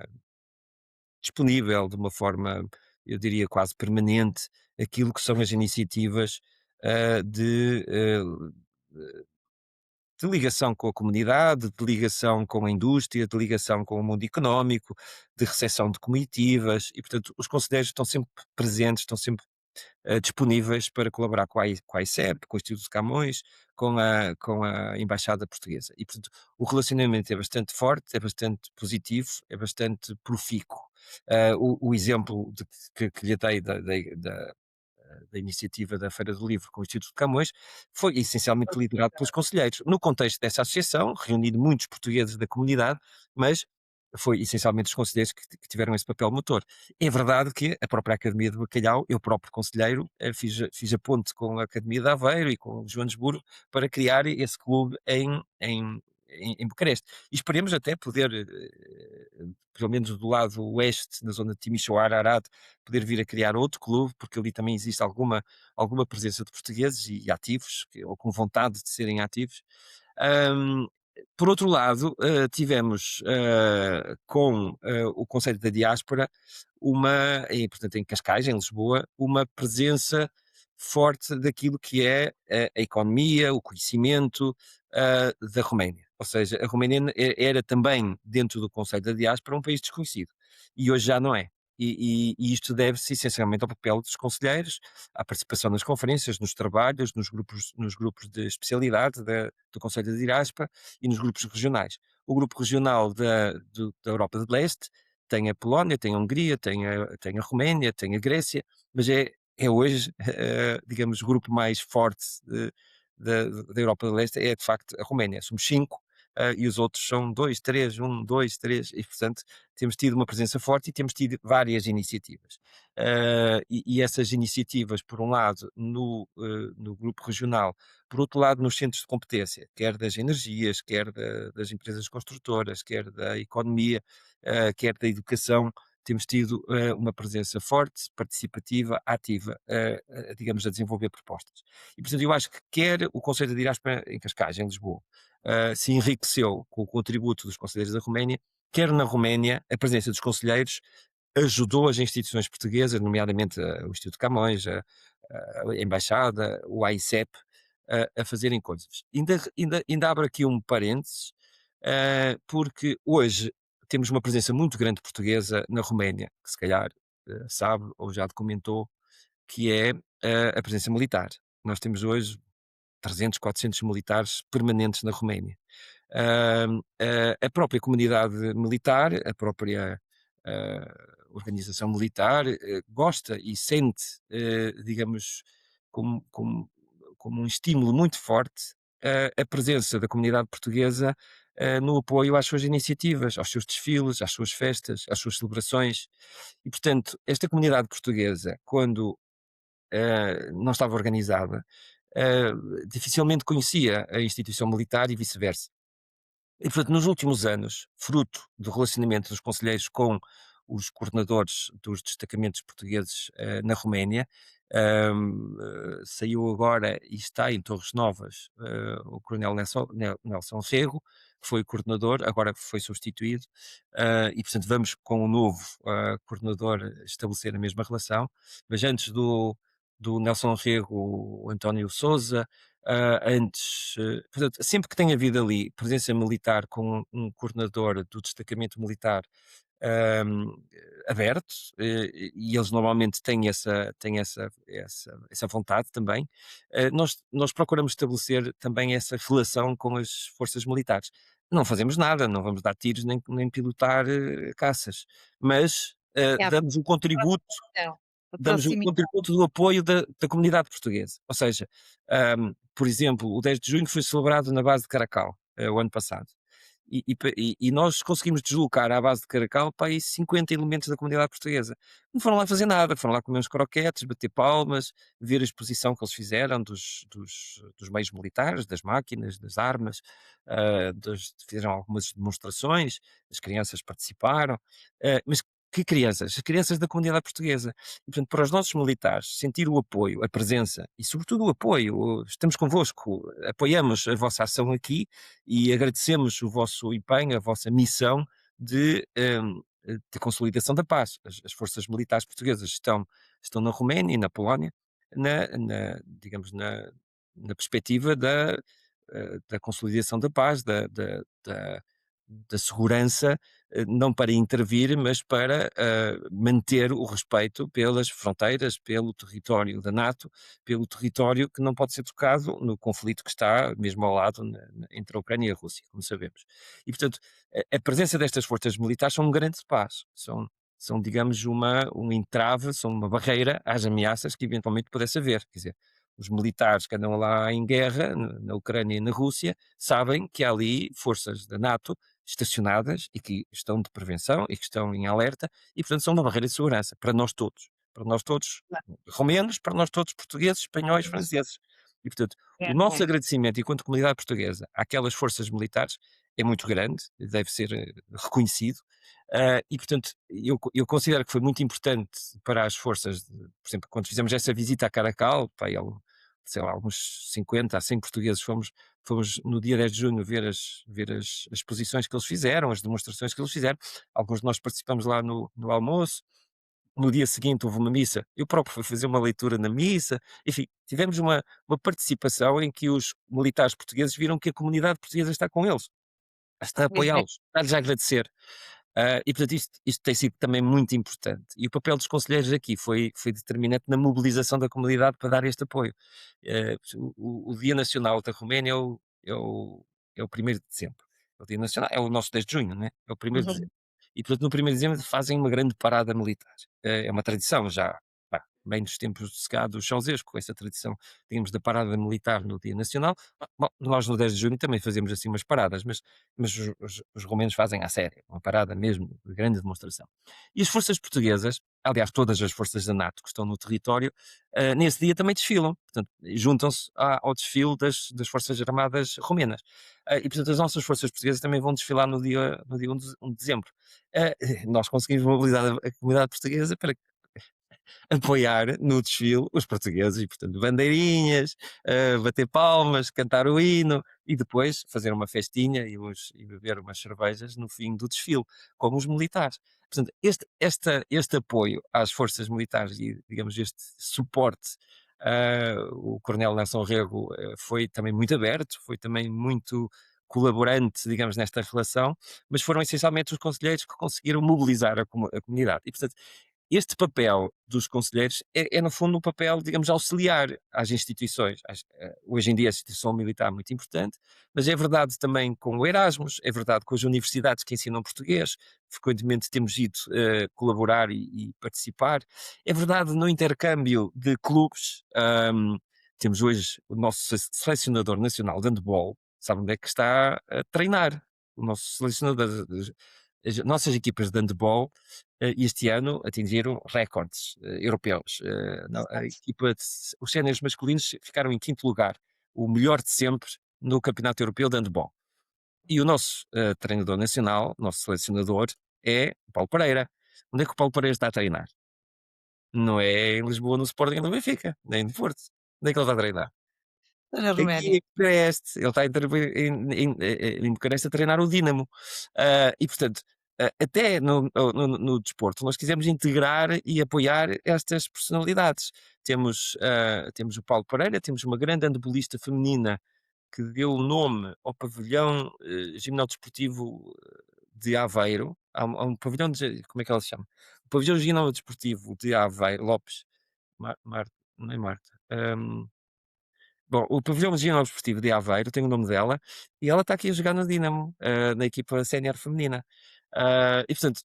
disponível, de uma forma, eu diria, quase permanente, aquilo que são as iniciativas de ligação com a comunidade, de ligação com a indústria, de ligação com o mundo económico, de recepção de comitivas, e portanto os conselheiros estão sempre presentes, estão sempre disponíveis para colaborar com a ICEP, com o Instituto de Camões, com a Embaixada Portuguesa. E portanto o relacionamento é bastante forte, é bastante positivo, é bastante profícuo. O exemplo que lhe dei da iniciativa da Feira do Livro com o Instituto de Camões, foi essencialmente liderado pelos conselheiros. No contexto dessa associação, reunindo muitos portugueses da comunidade, mas foi essencialmente os conselheiros que tiveram esse papel motor. É verdade que a própria Academia de Bacalhau, eu próprio conselheiro, fiz a ponte com a Academia de Aveiro e com Joanesburgo para criar esse clube em Bucareste. E esperemos até poder, pelo menos do lado oeste, na zona de Timisoara, Arad, poder vir a criar outro clube, porque ali também existe alguma presença de portugueses e ativos, ou com vontade de serem ativos. Ahm, por outro lado, tivemos com o Conselho da Diáspora, portanto em Cascais, em Lisboa, uma presença forte daquilo que é a economia, o conhecimento da Roménia. Ou seja, a Roménia era também, dentro do Conselho da Diáspora, um país desconhecido. E hoje já não é. E isto deve-se essencialmente ao papel dos conselheiros, à participação nas conferências, nos trabalhos, nos grupos de especialidade do Conselho da Diaspa e nos grupos regionais. O grupo regional da Europa de Leste tem a Polónia, tem a Hungria, tem a Roménia, tem a Grécia, mas é hoje, digamos, o grupo mais forte da Europa de Leste é de facto a Roménia. Somos cinco, e os outros são dois, três, um, dois, três, e portanto temos tido uma presença forte e temos tido várias iniciativas. E essas iniciativas, por um lado, no grupo regional, por outro lado, nos centros de competência, quer das energias, quer das empresas construtoras, quer da economia, quer da educação, temos tido uma presença forte, participativa, ativa, digamos, a desenvolver propostas. E, portanto, eu acho que quer o Conselho de Diaspora em Cascais, em Lisboa, se enriqueceu com o contributo dos conselheiros da Roménia, quer na Roménia, a presença dos conselheiros ajudou as instituições portuguesas, nomeadamente o Instituto Camões, a Embaixada, o AICEP, a fazerem coisas. Ainda abro aqui um parênteses, porque hoje temos uma presença muito grande portuguesa na Roménia, que se calhar sabe ou já documentou, que é a presença militar. Nós temos hoje 300, 400 militares permanentes na Roménia. A própria comunidade militar, a própria organização militar, gosta e sente, digamos, como, como, como um estímulo muito forte a presença da comunidade portuguesa no apoio às suas iniciativas, aos seus desfiles, às suas festas, às suas celebrações. E, portanto, esta comunidade portuguesa, quando não estava organizada, dificilmente conhecia a instituição militar e vice-versa. E, portanto, nos últimos anos, fruto do relacionamento dos conselheiros com os coordenadores dos destacamentos portugueses na Roménia, saiu agora e está em Torres Novas o Coronel Nelson Rego, que foi o coordenador, agora foi substituído, e, portanto, vamos com o novo coordenador estabelecer a mesma relação, mas antes do Nelson Rego, o António Sousa, antes, portanto, sempre que tem havido ali presença militar com um coordenador do destacamento militar ahm, aberto, e eles normalmente têm essa vontade também, nós procuramos estabelecer também essa relação com as forças militares. Não fazemos nada, não vamos dar tiros nem pilotar caças, mas É a aproximação, a damos o proximidade. contributo do apoio da comunidade portuguesa. Ou seja, por exemplo, o 10 de junho foi celebrado na base de Caracal, o ano passado. E nós conseguimos deslocar à base de Caracal para aí 50 elementos da comunidade portuguesa. Não foram lá fazer nada, foram lá comer uns croquetes, bater palmas, ver a exposição que eles fizeram dos meios militares, das máquinas, das armas, fizeram algumas demonstrações, as crianças participaram, mas que crianças? As crianças da comunidade portuguesa. E, portanto, para os nossos militares, sentir o apoio, a presença e, sobretudo, o apoio, estamos convosco, apoiamos a vossa ação aqui e agradecemos o vosso empenho, a vossa missão de consolidação da paz. As forças militares portuguesas estão na Roménia e na Polónia, digamos, na perspectiva da consolidação da paz, da segurança, não para intervir, mas para manter o respeito pelas fronteiras, pelo território da NATO, pelo território que não pode ser tocado no conflito que está mesmo ao lado entre a Ucrânia e a Rússia, como sabemos. E, portanto, a presença destas forças militares são um garante de paz, são digamos, um entrave, são uma barreira às ameaças que eventualmente pudesse haver. Quer dizer, os militares que andam lá em guerra, na Ucrânia e na Rússia, sabem que há ali forças da NATO estacionadas e que estão de prevenção e que estão em alerta e, portanto, são uma barreira de segurança para nós todos romenos, para nós todos portugueses, espanhóis, franceses. E, portanto, o nosso É. agradecimento enquanto comunidade portuguesa àquelas forças militares é muito grande, deve ser reconhecido, e, portanto, eu considero que foi muito importante para as forças, por exemplo, quando fizemos essa visita a Caracal, pá, sei lá, alguns 50 a 100 portugueses fomos no dia 10 de junho ver as exposições que eles fizeram, as demonstrações que eles fizeram. Alguns de nós participamos lá no almoço. No dia seguinte houve uma missa. Eu próprio fui fazer uma leitura na missa. Enfim, tivemos uma participação em que os militares portugueses viram que a comunidade portuguesa está com eles, está a Pois é. apoiá-los, está-lhes a agradecer. E portanto isto tem sido também muito importante. E o papel dos conselheiros aqui foi determinante na mobilização da comunidade para dar este apoio. O Dia Nacional da Roménia é o 1º de dezembro. O Dia Nacional é o nosso 10 de junho, né? É o 1º de Uhum. dezembro. E portanto no 1º de dezembro fazem uma grande parada militar. É uma tradição já, pá, bem dos tempos de Secá do Ceausescu, essa tradição, digamos, da parada militar no Dia Nacional. Bom, nós no 10 de junho também fazemos assim umas paradas, mas os romenos fazem à séria, uma parada mesmo, de grande demonstração. E as forças portuguesas, aliás, todas as forças da NATO que estão no território, nesse dia também desfilam, portanto, juntam-se ao desfile das Forças Armadas romenas. E, portanto, as nossas forças portuguesas também vão desfilar no dia 1 de dezembro. Nós conseguimos mobilizar a comunidade portuguesa para apoiar no desfile os portugueses e, portanto, bandeirinhas, bater palmas, cantar o hino e depois fazer uma festinha e beber umas cervejas no fim do desfile, como os militares. Portanto, este apoio às forças militares e, digamos, este suporte, o Coronel Nelson Rego foi também muito aberto, foi também muito colaborante, digamos, nesta relação, mas foram essencialmente os conselheiros que conseguiram mobilizar a comunidade. E, portanto, este papel dos conselheiros é no fundo um papel, digamos, auxiliar às instituições. Hoje em dia a instituição militar é muito importante, mas é verdade também com o Erasmus, é verdade com as universidades que ensinam português, frequentemente temos ido colaborar e participar, é verdade no intercâmbio de clubes. Temos hoje o nosso selecionador nacional de handball, sabe onde é que está a treinar? O nosso selecionador, as nossas equipas de handball este ano atingiram recordes europeus. A Exato. equipa os séniores masculinos ficaram em quinto lugar, o melhor de sempre no Campeonato Europeu de Handball. E o nosso treinador nacional, nosso selecionador, é o Paulo Pereira. Onde é que o Paulo Pereira está a treinar? Não é em Lisboa, no Sporting, no Benfica, nem no Porto. Onde é que ele está a treinar? Na Aqui Roménia. em Bucareste, ele está em Bucareste a treinar o Dínamo. E portanto, até no desporto, nós quisemos integrar e apoiar estas personalidades. Temos o Paulo Pereira, temos uma grande handbolista feminina que deu o nome ao pavilhão gimnodesportivo de Aveiro. Há um pavilhão como é que ela se chama? O pavilhão gimnodesportivo de Aveiro, Lopes, Marta, não é Marta. Bom, o pavilhão regional desportivo de Aveiro tem o nome dela e ela está aqui a jogar no Dinamo, na equipa sénior feminina. E portanto,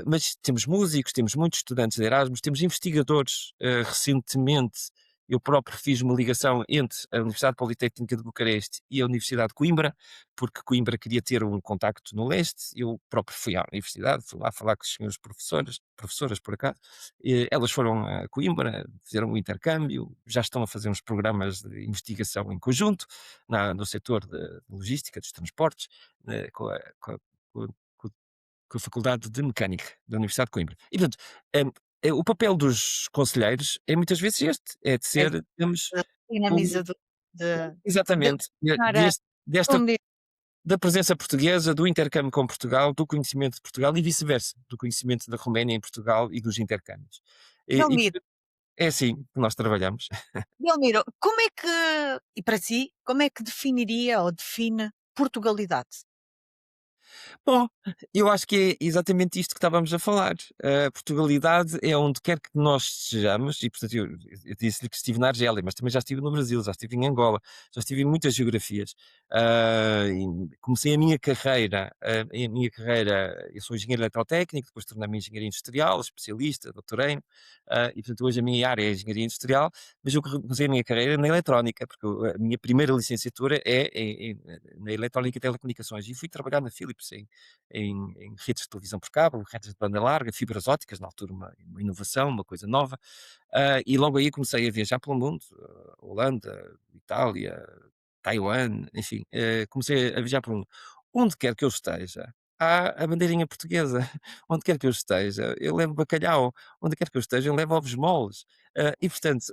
mas temos músicos, temos muitos estudantes de Erasmus, temos investigadores. Recentemente, eu próprio fiz uma ligação entre a Universidade Politécnica de Bucareste e a Universidade de Coimbra, porque Coimbra queria ter um contacto no leste. Eu próprio fui à universidade, fui lá falar com os senhores professoras por acaso. Elas foram a Coimbra, fizeram um intercâmbio, já estão a fazer uns programas de investigação em conjunto no setor de logística, dos transportes, com com- com a Faculdade de Mecânica da Universidade de Coimbra. E, portanto, hum, o papel dos conselheiros é muitas vezes este, é de É ser, digamos, um- dinamizador de exatamente, continuar a desta esconder. da presença portuguesa, do intercâmbio com Portugal, do conhecimento de Portugal e vice-versa, do conhecimento da Roménia em Portugal e dos intercâmbios. Belmiro, Portanto, é assim que nós trabalhamos. Belmiro, como é que e para si, como é que definiria ou define Portugalidade? Bom, eu acho que é exatamente isto que estávamos a falar. A Portugalidade é onde quer que nós estejamos, e portanto eu disse-lhe que estive na Argélia, mas também já estive no Brasil, já estive em Angola, já estive em muitas geografias. E comecei eu sou engenheiro eletrotécnico, depois tornei-me engenheiro industrial, especialista, doutorei-me, e portanto hoje a minha área é a engenharia industrial, mas eu comecei a minha carreira na eletrónica, porque a minha primeira licenciatura é na eletrónica e telecomunicações, e fui trabalhar na Philips em redes de televisão por cabo, redes de banda larga, fibras óticas, na altura uma inovação, uma coisa nova. E logo aí comecei a viajar pelo mundo, Holanda, Itália, Taiwan, enfim, comecei a viajar pelo mundo. Onde quer que eu esteja, há a bandeirinha portuguesa. Onde quer que eu esteja, eu levo bacalhau. Onde quer que eu esteja, eu levo ovos moles. E, portanto,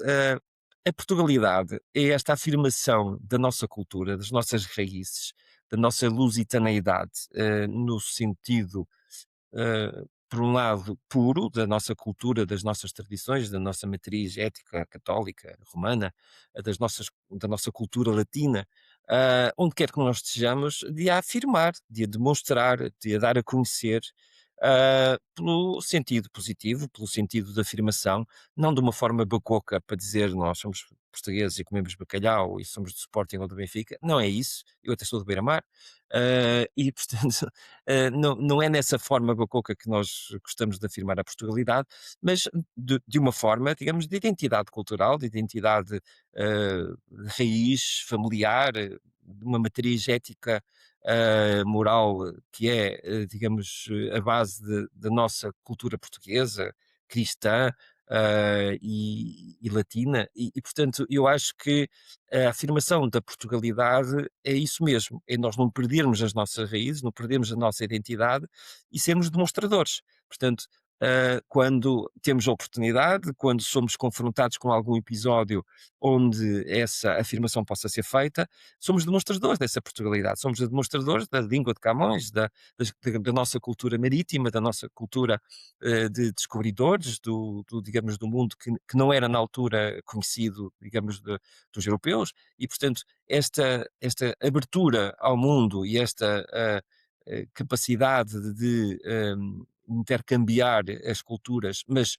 a Portugalidade é esta afirmação da nossa cultura, das nossas raízes, da nossa lusitaneidade, no sentido, por um lado, puro da nossa cultura, das nossas tradições, da nossa matriz ética católica, romana, da nossa cultura latina, onde quer que nós estejamos, de a afirmar, de a demonstrar, de a dar a conhecer, pelo sentido positivo, pelo sentido de afirmação, não de uma forma bacoca para dizer nós somos portugueses e comemos bacalhau e somos do Sporting ou do Benfica. Não é isso. Eu até sou do Beira-Mar. E, portanto, não é nessa forma bacoca que nós gostamos de afirmar a Portugalidade, mas de uma forma, digamos, de identidade cultural, de identidade de raiz familiar, de uma matriz ética, moral, que é, digamos, a base da nossa cultura portuguesa, cristã, e latina, portanto, eu acho que a afirmação da Portugalidade é isso mesmo, é nós não perdermos as nossas raízes, não perdermos a nossa identidade e sermos demonstradores. Portanto, quando temos a oportunidade, quando somos confrontados com algum episódio onde essa afirmação possa ser feita, somos demonstradores dessa Portugalidade, somos demonstradores da língua de Camões, da nossa cultura marítima, da nossa cultura de descobridores digamos, do mundo que não era na altura conhecido, digamos, dos europeus, e portanto esta abertura ao mundo e esta capacidade de intercambiar as culturas, mas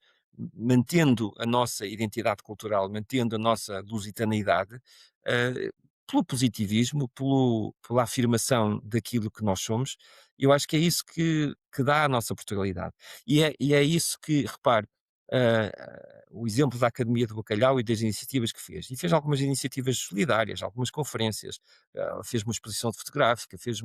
mantendo a nossa identidade cultural, mantendo a nossa lusitaneidade, eh, pelo positivismo, pela afirmação daquilo que nós somos, eu acho que é isso que dá a nossa Portugalidade. E é isso que, repare, o exemplo da Academia do Bacalhau e das iniciativas que fez. E fez algumas iniciativas solidárias, algumas conferências, fez uma exposição fotográfica, fez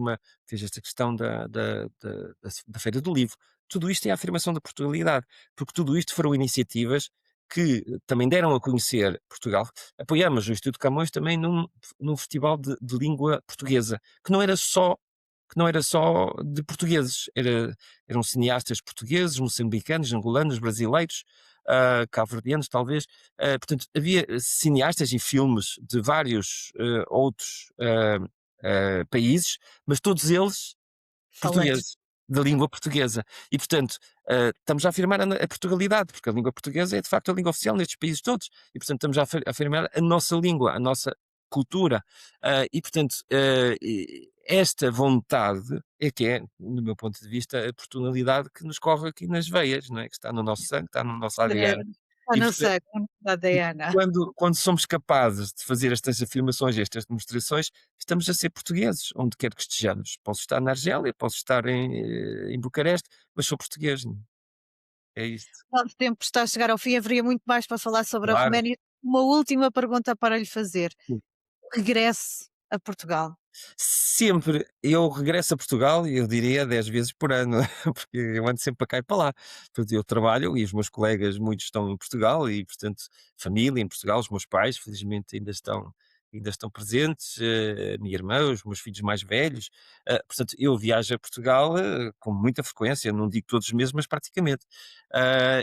esta questão da Feira do Livro. Tudo isto é a afirmação da Portugalidade, porque tudo isto foram iniciativas que também deram a conhecer Portugal. Apoiamos o Instituto Camões também num festival de língua portuguesa, que não era só de portugueses, eram cineastas portugueses, moçambicanos, angolanos, brasileiros, cabo-verdianos talvez, portanto havia cineastas e filmes de vários outros países, mas todos eles Falantes. portugueses, da língua portuguesa. E, portanto, estamos a afirmar a Portugalidade, porque a língua portuguesa é de facto a língua oficial nestes países todos. E, portanto, estamos a afirmar a nossa língua, a nossa cultura. E, portanto, esta vontade é que é, no meu ponto de vista, a personalidade que nos corre aqui nas veias, não é? Que está no nosso sangue, está no nosso ADN. Está E, no portanto, sangue, da Diana. quando somos capazes de fazer estas afirmações, estas demonstrações, estamos a ser portugueses, onde quer que estejamos. Posso estar na Argélia, posso estar em Bucareste, mas sou português. É isto. Nosso tempo está a chegar ao fim, haveria muito mais para falar sobre a Claro. Roménia. Uma última pergunta para lhe fazer. Regresse a Portugal. Sempre eu regresso a Portugal, eu diria 10 vezes por ano, porque eu ando sempre para cá e para lá. Portanto, eu trabalho e os meus colegas, muitos estão em Portugal e, portanto, família em Portugal, os meus pais, felizmente, ainda estão presentes, a minha irmã, os meus filhos mais velhos. Portanto, eu viajo a Portugal com muita frequência, não digo todos os meses, mas praticamente.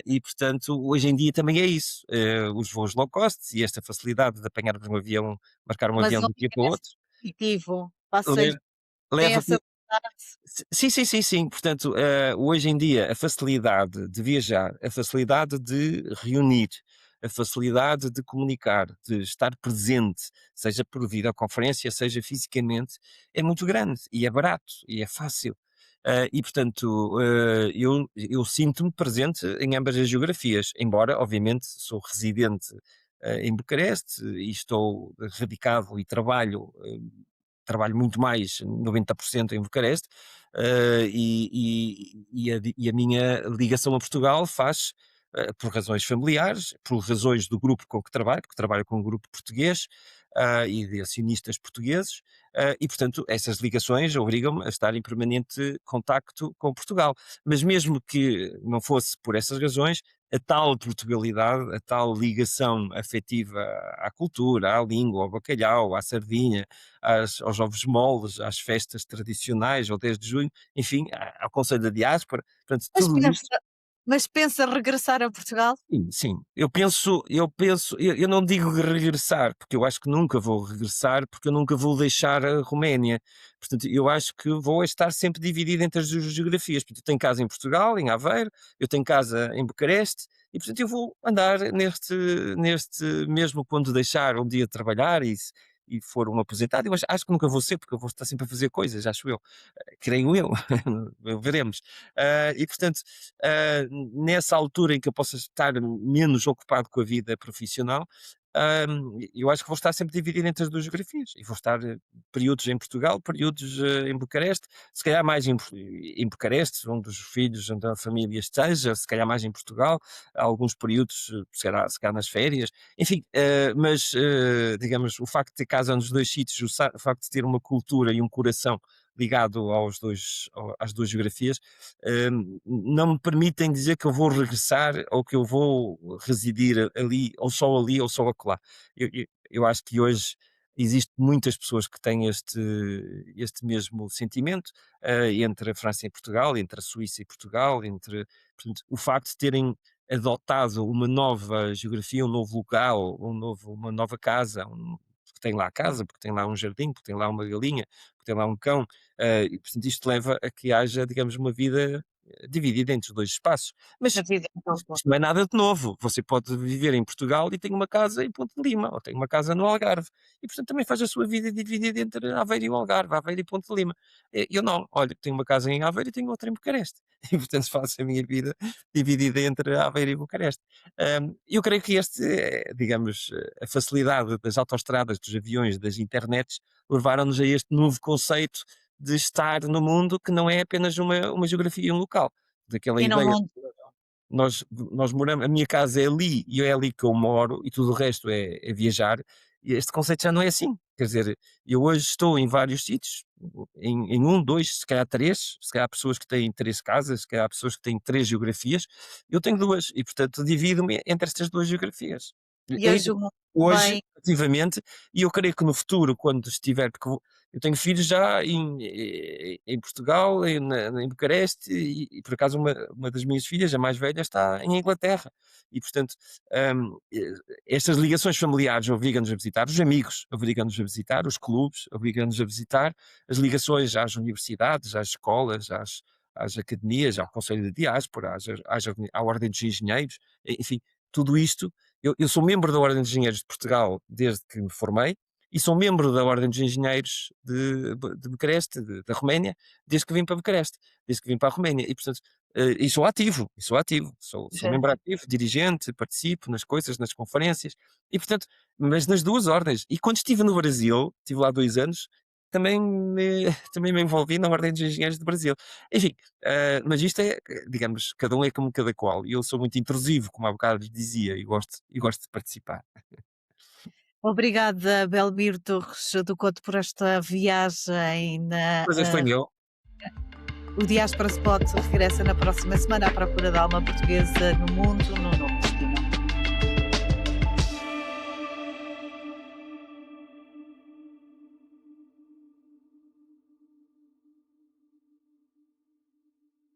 E, portanto, hoje em dia também é isso. Os voos low cost e esta facilidade de apanharmos um avião, marcar um Mas avião não de um dia para o envelhece outro. positivo. Passa Le tem leva essa vontade. Sim, sim, sim, sim. Portanto, hoje em dia, a facilidade de viajar, a facilidade de reunir, a facilidade de comunicar, de estar presente, seja por videoconferência, seja fisicamente, é muito grande e é barato e é fácil. E, portanto, eu sinto-me presente em ambas as geografias, embora, obviamente, sou residente em Bucareste e estou radicado e trabalho muito mais, 90% em Bucareste, e a minha ligação a Portugal faz por razões familiares, por razões do grupo com que trabalho, porque trabalho com um grupo português e de acionistas portugueses, e portanto essas ligações obrigam-me a estar em permanente contacto com Portugal. Mas mesmo que não fosse por essas razões, a tal Portugalidade, a tal ligação afetiva à cultura, à língua, ao bacalhau, à sardinha, aos ovos moles, às festas tradicionais, ao 10 de junho, enfim, ao Conselho da Diáspora, portanto, Mas tudo isto. pensa regressar a Portugal? Sim, sim. Eu não digo regressar, porque eu acho que nunca vou regressar, porque eu nunca vou deixar a Roménia. Portanto, eu acho que vou estar sempre dividido entre as duas geografias. Portanto, eu tenho casa em Portugal, em Aveiro, eu tenho casa em Bucareste, e portanto eu vou andar mesmo quando deixar um dia de trabalhar e for um aposentado, eu acho que nunca vou ser, porque eu vou estar sempre a fazer coisas, acho eu. Creio eu, veremos. E portanto, nessa altura em que eu possa estar menos ocupado com a vida profissional, eu acho que vou estar sempre dividido entre as duas geografias e vou estar períodos em Portugal, períodos em Bucareste, se calhar mais em Bucareste, onde os filhos, onde a família esteja, se calhar mais em Portugal, alguns períodos, se calhar nas férias, enfim, mas digamos, o facto de ter casa nos dois sítios, o facto de ter uma cultura e um coração ligado às duas geografias, não me permitem dizer que eu vou regressar ou que eu vou residir ali ou só acolá. Eu acho que hoje existem muitas pessoas que têm este mesmo sentimento, entre a França e Portugal, entre a Suíça e Portugal, portanto, o facto de terem adotado uma nova geografia, um novo local, uma nova casa, porque tem lá a casa, porque tem lá um jardim, porque tem lá uma galinha, porque tem lá um cão, e portanto isto leva a que haja, digamos, uma vida dividida entre os dois espaços. Mas A vida em dupla. isto não é nada de novo. Você pode viver em Portugal e tem uma casa em Ponte de Lima, ou tem uma casa no Algarve. E, portanto, também faz a sua vida dividida entre Aveiro e o Algarve, Aveiro e Ponte de Lima. Eu não. Olha, tenho uma casa em Aveiro e tenho outra em Bucareste. E, portanto, faço a minha vida dividida entre Aveiro e Bucareste. Eu creio que digamos, a facilidade das autoestradas, dos aviões, das internets, levaram-nos a este novo conceito de estar no mundo que não é apenas uma geografia e um local. Daquela E no ideia mundo nós moramos, a minha casa é ali e é ali que eu moro e tudo o resto é viajar. E este conceito já não é assim. Quer dizer, eu hoje estou em vários sítios, em um, dois, se calhar três, se calhar há pessoas que têm três casas, se calhar há pessoas que têm três geografias, eu tenho duas e, portanto, divido-me entre estas duas geografias. e hoje o mundo Hoje, também ativamente, e eu creio que no futuro, quando estiver, porque eu tenho filhos já em Portugal, em Bucareste, e por acaso uma das minhas filhas, a mais velha, está em Inglaterra. E, portanto, estas ligações familiares obrigam-nos a visitar os amigos, obrigam-nos a visitar os clubes, obrigam-nos a visitar as ligações às universidades, às escolas, às academias, ao Conselho de Diáspora, à Ordem dos Engenheiros, enfim, tudo isto. Eu sou membro da Ordem dos Engenheiros de Portugal desde que me formei e sou membro da Ordem dos Engenheiros de Bucareste, da Roménia, desde que vim para Bucareste, desde que vim para a Roménia. E, portanto, e sou ativo, sou já membro ativo, dirigente, participo nas coisas, nas conferências, e, portanto, mas nas duas ordens. E quando estive no Brasil, estive lá 2 anos, também me envolvi na Ordem dos Engenheiros do Brasil. Enfim, mas isto é, digamos, cada um é como cada qual. E eu sou muito intrusivo, como há bocado lhe dizia, e gosto de participar. Obrigada, Belmiro Torres do Couto, por esta viagem na Prazer foi meu. o Diaspora Spot regressa na próxima semana à procura da alma portuguesa no mundo, no